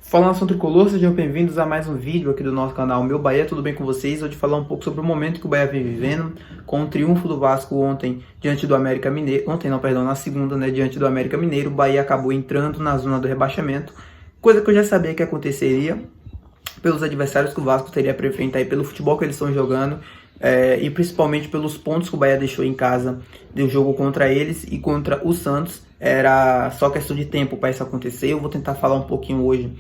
Fala, nação tricolor, sejam bem-vindos a mais um vídeo aqui do nosso canal Meu Bahia, tudo bem com vocês? Hoje falar um pouco sobre o momento que o Bahia vem vivendo, com o triunfo do Vasco ontem diante do América Mineiro, na segunda, diante do América Mineiro. O Bahia acabou entrando na zona do rebaixamento, coisa que eu já sabia que aconteceria pelos adversários que o Vasco teria para enfrentar e pelo futebol que eles estão jogando, e principalmente pelos pontos que o Bahia deixou em casa do jogo contra eles e contra o Santos. Era só questão de tempo para isso acontecer. Eu vou tentar falar um pouquinho hoje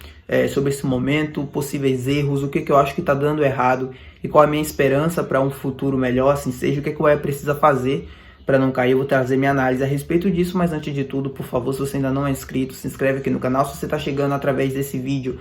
sobre esse momento, possíveis erros, o que eu acho que está dando errado e qual a minha esperança para um futuro melhor, assim seja, o que o Bahia precisa fazer para não cair. Eu vou trazer minha análise a respeito disso, mas antes de tudo, por favor, se você ainda não é inscrito, se inscreve aqui no canal. Se você está chegando através desse vídeo,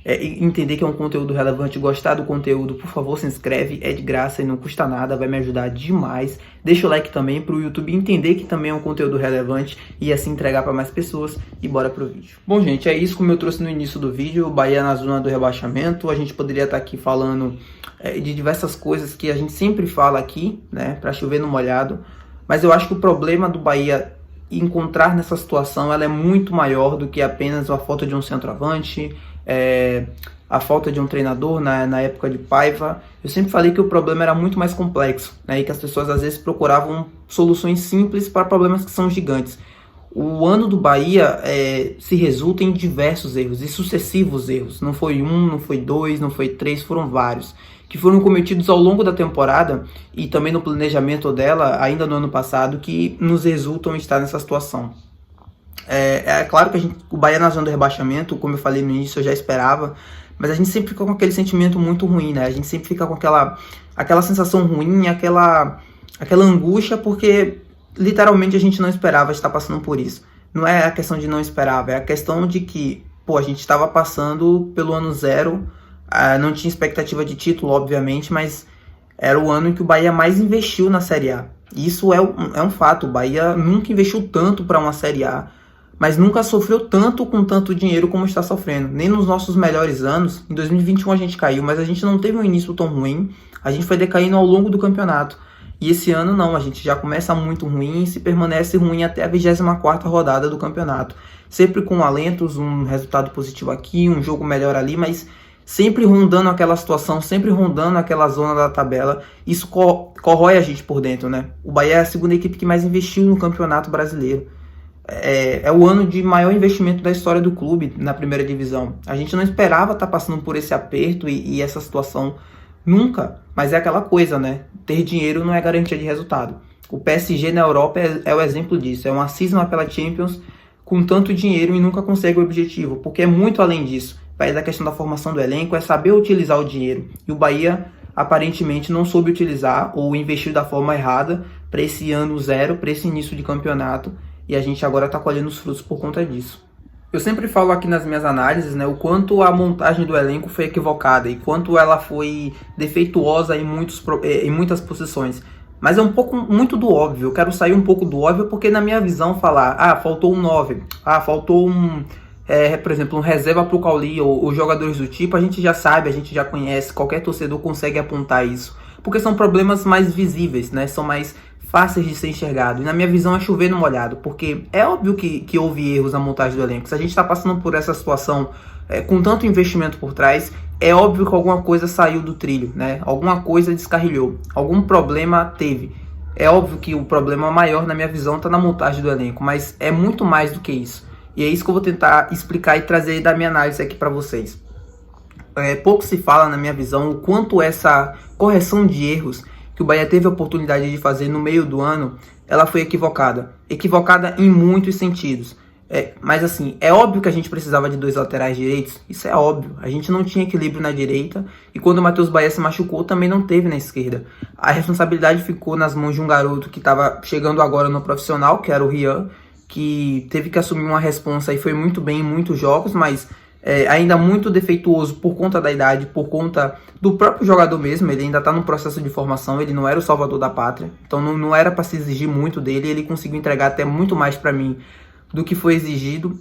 entender que é um conteúdo relevante, gostar do conteúdo, por favor, se inscreve, é de graça e não custa nada, vai me ajudar demais. Deixa o like também para o YouTube entender que também é um conteúdo relevante e assim entregar para mais pessoas, e bora pro vídeo. Bom, gente, é isso como eu trouxe no início do vídeo, o Bahia na zona do rebaixamento. A gente poderia estar aqui falando de diversas coisas que a gente sempre fala aqui, né, para chover no molhado, mas eu acho que o problema do Bahia encontrar nessa situação, ela é muito maior do que apenas a falta de um centroavante, a falta de um treinador na época de Paiva. Eu sempre falei que o problema era muito mais complexo, né, e que as pessoas às vezes procuravam soluções simples para problemas que são gigantes. O ano do Bahia se resulta em diversos erros e sucessivos erros. Não foi um, não foi dois, não foi três, foram vários, que foram cometidos ao longo da temporada e também no planejamento dela, ainda no ano passado, que nos resultam em estar nessa situação. É claro que o Bahia na zona do rebaixamento, como eu falei no início, eu já esperava, mas a gente sempre fica com aquele sentimento muito ruim, né? A gente sempre fica com aquela sensação ruim, aquela angústia, porque literalmente a gente não esperava estar passando por isso. Não é a questão de não esperar, é a questão de que, a gente estava passando pelo ano zero, não tinha expectativa de título, obviamente, mas era o ano em que o Bahia mais investiu na Série A. Isso é um fato, o Bahia nunca investiu tanto para uma Série A, mas nunca sofreu tanto com tanto dinheiro como está sofrendo. Nem nos nossos melhores anos. Em 2021 a gente caiu, mas a gente não teve um início tão ruim. A gente foi decaindo ao longo do campeonato. E esse ano não, a gente já começa muito ruim e se permanece ruim até a 24ª rodada do campeonato. Sempre com alentos, um resultado positivo aqui, um jogo melhor ali, mas sempre rondando aquela situação, sempre rondando aquela zona da tabela. Isso corrói a gente por dentro, né? O Bahia é a segunda equipe que mais investiu no Campeonato Brasileiro. É o ano de maior investimento da história do clube na primeira divisão. A gente não esperava estar passando por esse aperto e essa situação nunca, mas é aquela coisa, né? Ter dinheiro não é garantia de resultado. O PSG na Europa é o exemplo disso. É uma cisma pela Champions com tanto dinheiro e nunca consegue o objetivo, porque é muito além disso. Vai da questão da formação do elenco, é saber utilizar o dinheiro. E o Bahia aparentemente não soube utilizar ou investiu da forma errada para esse ano zero, para esse início de campeonato. E a gente agora está colhendo os frutos por conta disso. Eu sempre falo aqui nas minhas análises, né, o quanto a montagem do elenco foi equivocada e quanto ela foi defeituosa em muitas posições. Mas é muito do óbvio. Eu quero sair um pouco do óbvio porque na minha visão falar, faltou um 9, faltou por exemplo, um reserva para o Cauli ou jogadores do tipo, a gente já sabe, a gente já conhece, qualquer torcedor consegue apontar isso. Porque são problemas mais visíveis, né, são mais fáceis de ser enxergado. E na minha visão é chover no molhado, porque é óbvio que houve erros na montagem do elenco. Se a gente está passando por essa situação com tanto investimento por trás, é óbvio que alguma coisa saiu do trilho, né? Alguma coisa descarrilhou, algum problema teve. É óbvio que o problema maior, na minha visão, está na montagem do elenco, mas é muito mais do que isso. E é isso que eu vou tentar explicar e trazer da minha análise aqui para vocês. Pouco se fala, na minha visão, o quanto essa correção de erros que o Bahia teve a oportunidade de fazer no meio do ano, ela foi equivocada. Equivocada em muitos sentidos. Mas assim, é óbvio que a gente precisava de 2 laterais direitos. Isso é óbvio. A gente não tinha equilíbrio na direita. E quando o Matheus Bahia se machucou, também não teve na esquerda. A responsabilidade ficou nas mãos de um garoto que estava chegando agora no profissional, que era o Rian, que teve que assumir uma responsa e foi muito bem em muitos jogos, mas ainda muito defeituoso por conta da idade, por conta do próprio jogador mesmo. Ele ainda está no processo de formação, ele não era o salvador da pátria, então não era para se exigir muito dele. Ele conseguiu entregar até muito mais para mim do que foi exigido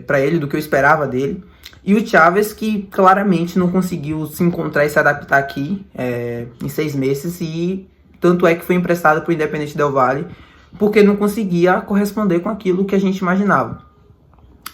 para ele, do que eu esperava dele. E o Chaves, que claramente não conseguiu se encontrar e se adaptar aqui em 6 meses, e tanto é que foi emprestado para o Independente Del Valle, porque não conseguia corresponder com aquilo que a gente imaginava.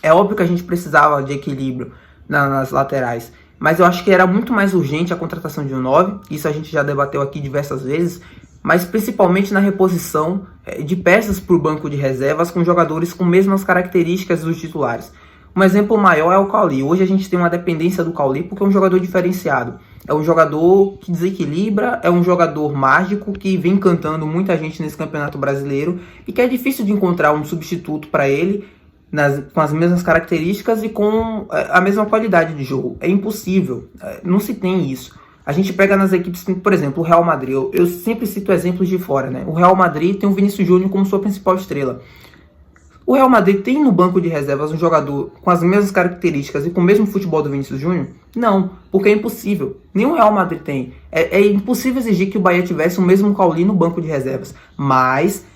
É óbvio que a gente precisava de equilíbrio nas laterais. Mas eu acho que era muito mais urgente a contratação de um 9, isso a gente já debateu aqui diversas vezes, mas principalmente na reposição de peças para o banco de reservas com jogadores com mesmas características dos titulares. Um exemplo maior é o Cauli. Hoje a gente tem uma dependência do Cauli porque é um jogador diferenciado. É um jogador que desequilibra, é um jogador mágico que vem encantando muita gente nesse campeonato brasileiro e que é difícil de encontrar um substituto para ele com as mesmas características e com a mesma qualidade de jogo. É impossível, não se tem isso. A gente pega nas equipes, por exemplo, o Real Madrid. Eu sempre cito exemplos de fora, né? O Real Madrid tem o Vinícius Júnior como sua principal estrela. O Real Madrid tem no banco de reservas um jogador com as mesmas características e com o mesmo futebol do Vinícius Júnior? Não, porque é impossível. Nem o Real Madrid tem. É impossível exigir que o Bahia tivesse o mesmo Cauli no banco de reservas. Mas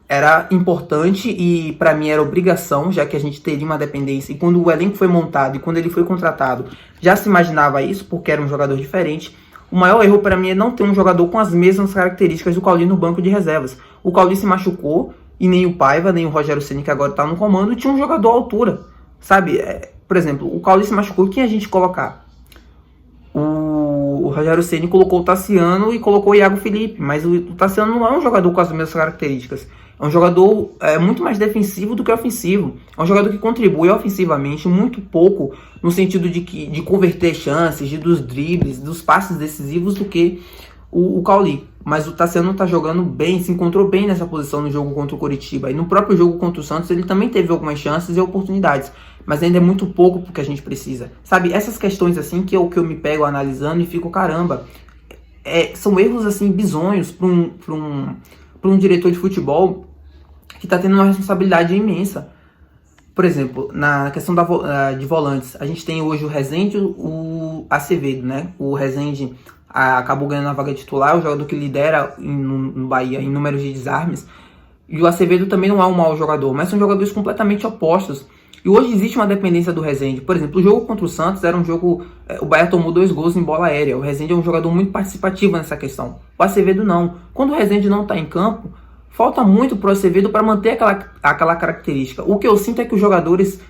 era importante e para mim era obrigação, já que a gente teria uma dependência. E quando o elenco foi montado e quando ele foi contratado, já se imaginava isso, porque era um jogador diferente. O maior erro para mim é não ter um jogador com as mesmas características do Cauli no banco de reservas. O Cauli se machucou e nem o Paiva, nem o Rogério Ceni, que agora está no comando, tinha um jogador à altura. Sabe? Por exemplo, o Cauli se machucou, quem a gente colocar? O Rogério Ceni colocou o Tassiano e colocou o Iago Felipe, mas o Tassiano não é um jogador com as mesmas características. É um jogador muito mais defensivo do que ofensivo. É um jogador que contribui ofensivamente muito pouco no sentido de converter chances, dos dribles, dos passes decisivos do que o Cauli. Mas o Tassiano tá jogando bem, se encontrou bem nessa posição no jogo contra o Coritiba. E no próprio jogo contra o Santos ele também teve algumas chances e oportunidades. Mas ainda é muito pouco porque a gente precisa. Sabe, essas questões assim que eu me pego analisando e fico, caramba, são erros assim bizonhos para um diretor de futebol que tá tendo uma responsabilidade imensa. Por exemplo, na questão de volantes, a gente tem hoje o Rezende e o Acevedo, né? O Rezende acabou ganhando a vaga titular, o jogador que lidera no Bahia em números de desarmes. E o Acevedo também não é um mau jogador, mas são jogadores completamente opostos. E hoje existe uma dependência do Rezende. Por exemplo, o jogo contra o Santos era um jogo... O Bahia tomou 2 gols em bola aérea. O Rezende é um jogador muito participativo nessa questão. O Acevedo não. Quando o Rezende não está em campo, falta muito para o Acevedo para manter aquela característica. O que eu sinto é que os jogadores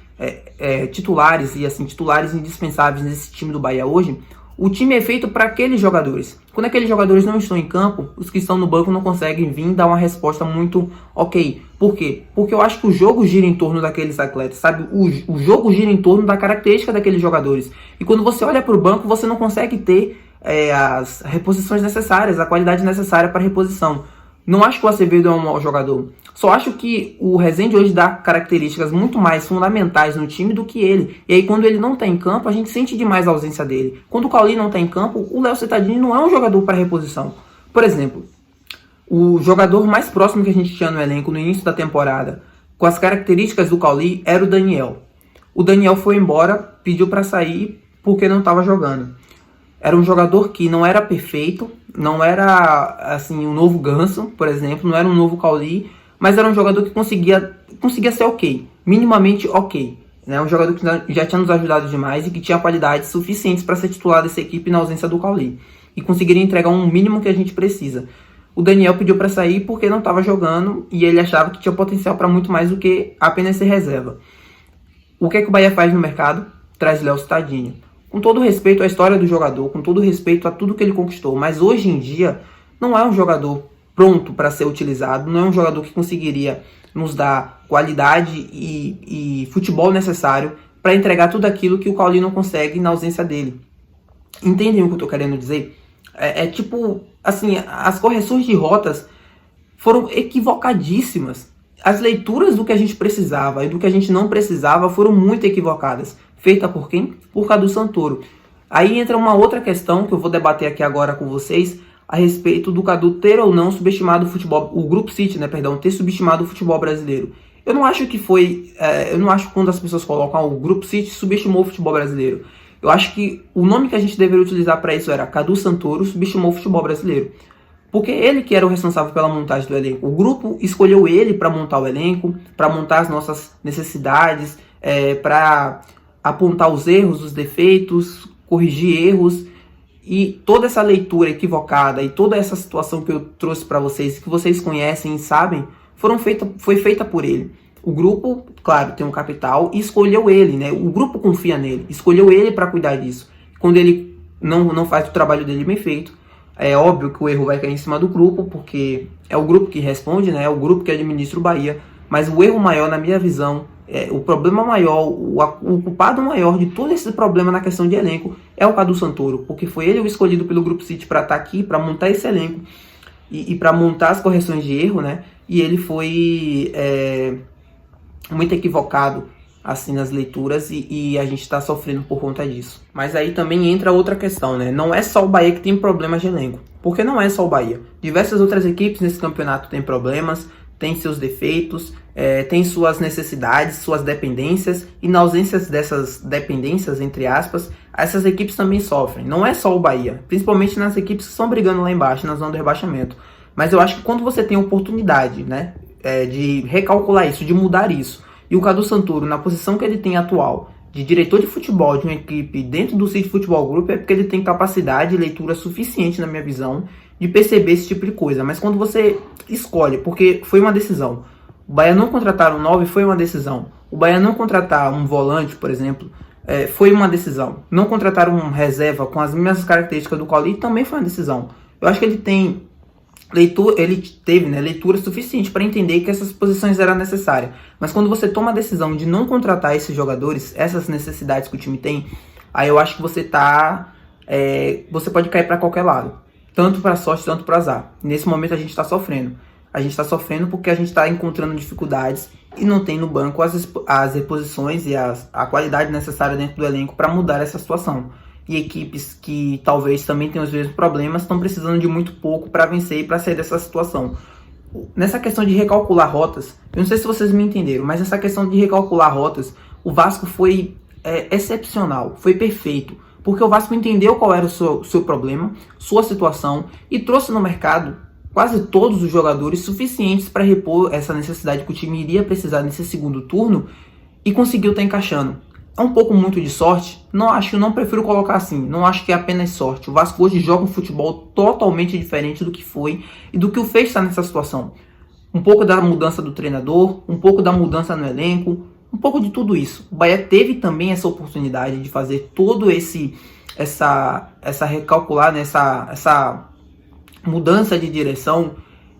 titulares e assim titulares indispensáveis nesse time do Bahia hoje, o time é feito para aqueles jogadores. Quando aqueles jogadores não estão em campo, os que estão no banco não conseguem vir dar uma resposta muito ok. Por quê? Porque eu acho que o jogo gira em torno daqueles atletas, sabe? O jogo gira em torno da característica daqueles jogadores. E quando você olha para o banco, você não consegue ter as reposições necessárias, a qualidade necessária para reposição. Não acho que o Acevedo é um mau jogador. Só acho que o Rezende hoje dá características muito mais fundamentais no time do que ele. E aí quando ele não está em campo, a gente sente demais a ausência dele. Quando o Cauli não está em campo, o Léo Cittadini não é um jogador para reposição. Por exemplo, o jogador mais próximo que a gente tinha no elenco no início da temporada, com as características do Cauli, era o Daniel. O Daniel foi embora, pediu para sair porque não estava jogando. Era um jogador que não era perfeito, não era assim um novo Ganso, por exemplo, não era um novo Cauli, mas era um jogador que conseguia ser ok, minimamente ok. Né? Um jogador que já tinha nos ajudado demais e que tinha qualidades suficientes para ser titular dessa equipe na ausência do Cauli. E conseguiria entregar um mínimo que a gente precisa. O Daniel pediu para sair porque não estava jogando e ele achava que tinha potencial para muito mais do que apenas ser reserva. O que é que o Bahia faz no mercado? Traz Léo Cittadini. Com todo respeito à história do jogador, com todo respeito a tudo que ele conquistou, mas hoje em dia não é um jogador pronto para ser utilizado, não é um jogador que conseguiria nos dar qualidade e futebol necessário para entregar tudo aquilo que o Cauli não consegue na ausência dele. Entendem o que eu estou querendo dizer? Tipo, assim, as correções de rotas foram equivocadíssimas. As leituras do que a gente precisava e do que a gente não precisava foram muito equivocadas. Feita por quem? Por Cadu Santoro. Aí entra uma outra questão que eu vou debater aqui agora com vocês a respeito do Cadu ter ou não subestimado o futebol, o Grupo City, ter subestimado o futebol brasileiro. Eu não acho que foi, eu não acho que quando as pessoas colocam o Grupo City subestimou o futebol brasileiro. Eu acho que o nome que a gente deveria utilizar para isso era Cadu Santoro subestimou o futebol brasileiro. Porque ele que era o responsável pela montagem do elenco. O grupo escolheu ele para montar o elenco, para montar as nossas necessidades, para apontar os erros, os defeitos, corrigir erros. E toda essa leitura equivocada e toda essa situação que eu trouxe para vocês, que vocês conhecem e sabem, foi feita por ele. O grupo, claro, tem um capital e escolheu ele, né? O grupo confia nele, escolheu ele para cuidar disso. Quando ele não faz o trabalho dele bem feito, é óbvio que o erro vai cair em cima do grupo, porque é o grupo que responde, né? É o grupo que administra o Bahia. Mas o erro maior, na minha visão, o problema maior, o culpado maior de todo esse problema na questão de elenco é o Cadu Santoro, porque foi ele o escolhido pelo Grupo City para estar aqui, para montar esse elenco e para montar as correções de erro, né? E ele foi muito equivocado assim nas leituras e a gente está sofrendo por conta disso. Mas aí também entra outra questão, né? Não é só o Bahia que tem problemas de elenco, porque não é só o Bahia. Diversas outras equipes nesse campeonato têm problemas, têm seus defeitos, têm suas necessidades, suas dependências, e na ausência dessas dependências, entre aspas, essas equipes também sofrem. Não é só o Bahia, principalmente nas equipes que estão brigando lá embaixo, na zona do rebaixamento. Mas eu acho que quando você tem a oportunidade, né, de recalcular isso, de mudar isso, e o Cadu Santoro, na posição que ele tem atual, de diretor de futebol de uma equipe dentro do City Futebol Group, é porque ele tem capacidade e leitura suficiente, na minha visão, de perceber esse tipo de coisa. Mas quando você escolhe, porque foi uma decisão, o Bahia não contratar um 9 foi uma decisão, o Bahia não contratar um volante, por exemplo, foi uma decisão, não contratar um reserva com as mesmas características do Cauli também foi uma decisão. Eu acho que ele teve leitura suficiente para entender que essas posições eram necessárias. Mas quando você toma a decisão de não contratar esses jogadores, essas necessidades que o time tem, aí eu acho que você pode cair para qualquer lado. Tanto para sorte, tanto para azar. Nesse momento a gente está sofrendo. A gente está sofrendo porque a gente está encontrando dificuldades e não tem no banco as reposições e a qualidade necessária dentro do elenco para mudar essa situação. E equipes que talvez também tenham os mesmos problemas estão precisando de muito pouco para vencer e para sair dessa situação. Nessa questão de recalcular rotas, eu não sei se vocês me entenderam, mas essa questão de recalcular rotas, o Vasco foi excepcional, foi perfeito. Porque o Vasco entendeu qual era o seu problema, sua situação, e trouxe no mercado quase todos os jogadores suficientes para repor essa necessidade que o time iria precisar nesse segundo turno e conseguiu estar encaixando. É um pouco muito de sorte? Não prefiro colocar assim, não acho que é apenas sorte. O Vasco hoje joga um futebol totalmente diferente do que foi e do que o fez estar nessa situação. Um pouco da mudança do treinador, um pouco da mudança no elenco, um pouco de tudo isso. O Bahia teve também essa oportunidade de fazer todo essa recalcular, né, essa mudança de direção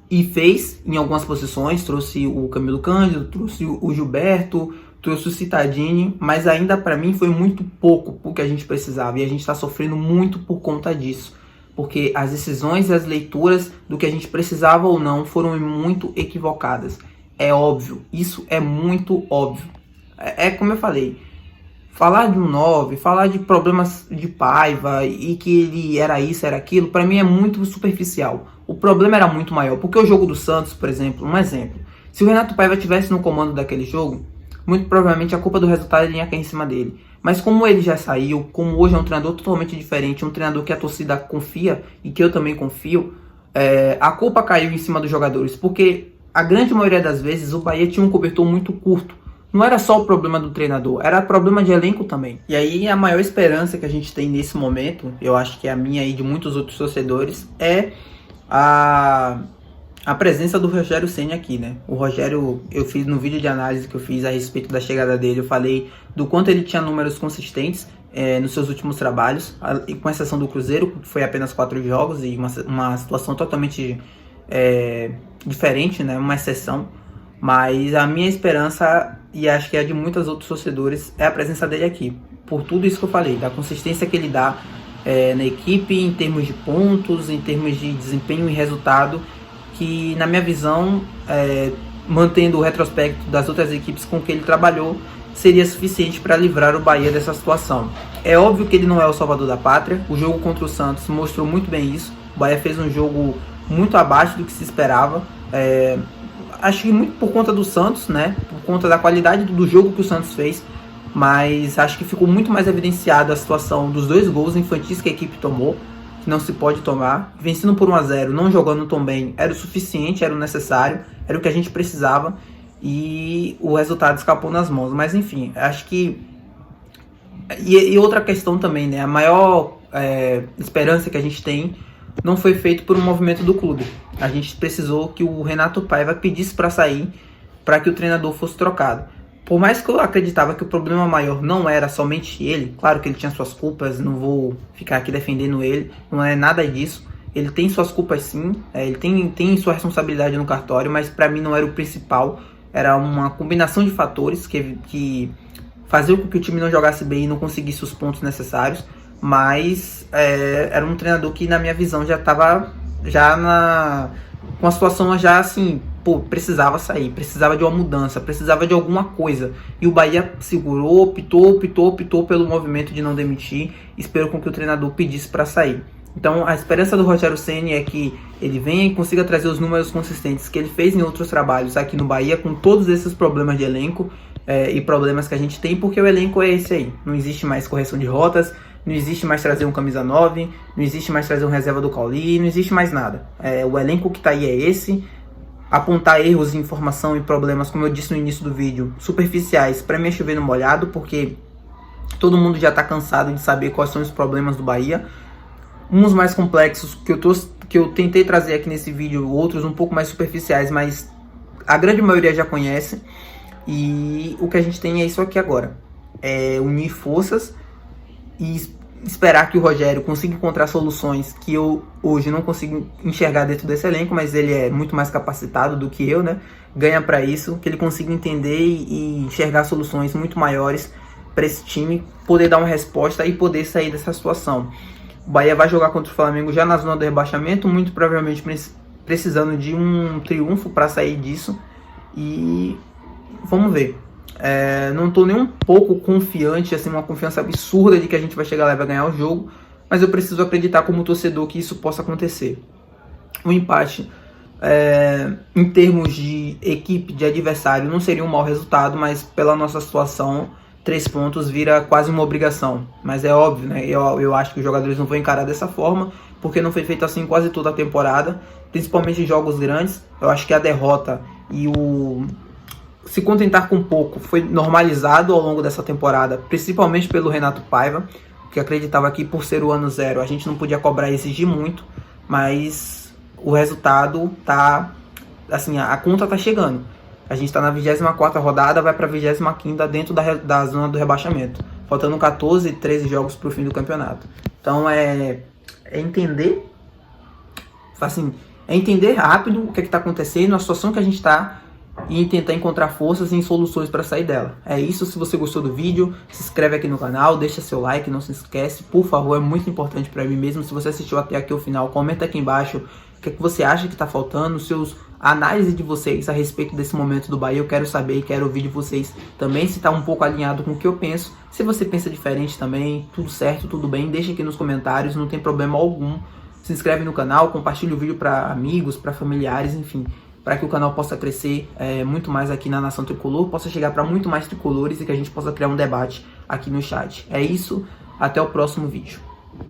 e fez em algumas posições. Trouxe o Camilo Cândido, trouxe o Gilberto, trouxe o Cittadini, mas ainda para mim foi muito pouco o que a gente precisava e a gente está sofrendo muito por conta disso. Porque as decisões e as leituras do que a gente precisava ou não foram muito equivocadas. É óbvio, isso é muito óbvio. É como eu falei, falar de um 9, falar de problemas de Paiva e que ele era isso, era aquilo, para mim é muito superficial. O problema era muito maior, porque o jogo do Santos, por exemplo, um exemplo, se o Renato Paiva estivesse no comando daquele jogo, muito provavelmente a culpa do resultado ia cair em cima dele. Mas como ele já saiu, como hoje é um treinador totalmente diferente, um treinador que a torcida confia e que eu também confio, a culpa caiu em cima dos jogadores, porque a grande maioria das vezes o Bahia tinha um cobertor muito curto. Não era só o problema do treinador, era problema de elenco também. E aí a maior esperança que a gente tem nesse momento, eu acho que é a minha e de muitos outros torcedores, é a presença do Rogério Ceni aqui, né? O Rogério, eu fiz no vídeo de análise que eu fiz a respeito da chegada dele, eu falei do quanto ele tinha números consistentes nos seus últimos trabalhos, com exceção do Cruzeiro, que foi apenas 4 jogos e uma situação totalmente diferente, né? Uma exceção. Mas a minha esperança, e acho que é a de muitos outros torcedores, é a presença dele aqui. Por tudo isso que eu falei, da consistência que ele dá na equipe, em termos de pontos, em termos de desempenho e resultado, que na minha visão, mantendo o retrospecto das outras equipes com que ele trabalhou, seria suficiente para livrar o Bahia dessa situação. É óbvio que ele não é o salvador da pátria, o jogo contra o Santos mostrou muito bem isso, o Bahia fez um jogo muito abaixo do que se esperava, acho que muito por conta do Santos, né? Por conta da qualidade do jogo que o Santos fez. Mas acho que ficou muito mais evidenciada a situação dos 2 gols infantis que a equipe tomou, que não se pode tomar. Vencendo por 1-0, não jogando tão bem, era o suficiente, era o necessário, era o que a gente precisava. E o resultado escapou nas mãos. Mas enfim, acho que... E outra questão também, né? A maior esperança que a gente tem não foi feito por um movimento do clube. A gente precisou que o Renato Paiva pedisse para sair, para que o treinador fosse trocado. Por mais que eu acreditava que o problema maior não era somente ele, claro que ele tinha suas culpas, não vou ficar aqui defendendo ele, não é nada disso. Ele tem suas culpas sim, ele tem sua responsabilidade no cartório, mas para mim não era o principal. Era uma combinação de fatores que fazia com que o time não jogasse bem e não conseguisse os pontos necessários. Mas era um treinador que, na minha visão, já estava com a situação já assim, precisava sair, precisava de uma mudança, precisava de alguma coisa. E o Bahia segurou, optou pelo movimento de não demitir, esperou com que o treinador pedisse para sair. Então a esperança do Rogério Ceni é que ele venha e consiga trazer os números consistentes que ele fez em outros trabalhos aqui no Bahia, com todos esses problemas de elenco e problemas que a gente tem, porque o elenco é esse aí. Não existe mais correção de rotas, não existe mais trazer um camisa 9, não existe mais trazer um reserva do Cauli, não existe mais nada. O elenco que tá aí é esse. Apontar erros de informação e problemas, como eu disse no início do vídeo, superficiais, para mim é chover no molhado, porque todo mundo já tá cansado de saber quais são os problemas do Bahia. Uns mais complexos que eu tentei trazer aqui nesse vídeo, outros um pouco mais superficiais, mas a grande maioria já conhece. E o que a gente tem é isso aqui agora. Unir forças e esperar que o Rogério consiga encontrar soluções que eu hoje não consigo enxergar dentro desse elenco, mas ele é muito mais capacitado do que eu, né? Ganha para isso, que ele consiga entender e enxergar soluções muito maiores para esse time poder dar uma resposta e poder sair dessa situação. O Bahia vai jogar contra o Flamengo já na zona do rebaixamento, muito provavelmente precisando de um triunfo para sair disso. E vamos ver. Não estou nem um pouco confiante, assim, uma confiança absurda de que a gente vai chegar lá e vai ganhar o jogo, mas eu preciso acreditar como torcedor que isso possa acontecer. O empate, em termos de equipe, de adversário, não seria um mau resultado, mas pela nossa situação, 3 pontos vira quase uma obrigação. Mas é óbvio, né? Eu acho que os jogadores não vão encarar dessa forma, porque não foi feito assim quase toda a temporada, principalmente em jogos grandes. Eu acho que a derrota e se contentar com pouco foi normalizado ao longo dessa temporada, principalmente pelo Renato Paiva, que acreditava que por ser o ano zero a gente não podia cobrar e exigir muito, mas o resultado tá, assim, a conta tá chegando. A gente está na 24ª rodada, vai para a 25ª dentro da zona do rebaixamento, faltando 14, 13 jogos para o fim do campeonato. Então é entender, assim, entender rápido o que está acontecendo, a situação que a gente está, e tentar encontrar forças e soluções para sair dela. É isso. Se você gostou do vídeo, se inscreve aqui no canal, deixa seu like, não se esquece, por favor, é muito importante para mim mesmo. Se você assistiu até aqui o final, comenta aqui embaixo o que você acha que está faltando, análise de vocês a respeito desse momento do Bahia. Eu quero saber e quero ouvir de vocês também, se está um pouco alinhado com o que eu penso. Se você pensa diferente também, tudo certo, tudo bem, deixa aqui nos comentários, não tem problema algum. Se inscreve no canal, compartilha o vídeo para amigos, para familiares, enfim, para que o canal possa crescer muito mais aqui na Nação Tricolor, possa chegar para muito mais tricolores e que a gente possa criar um debate aqui no chat. É isso, até o próximo vídeo.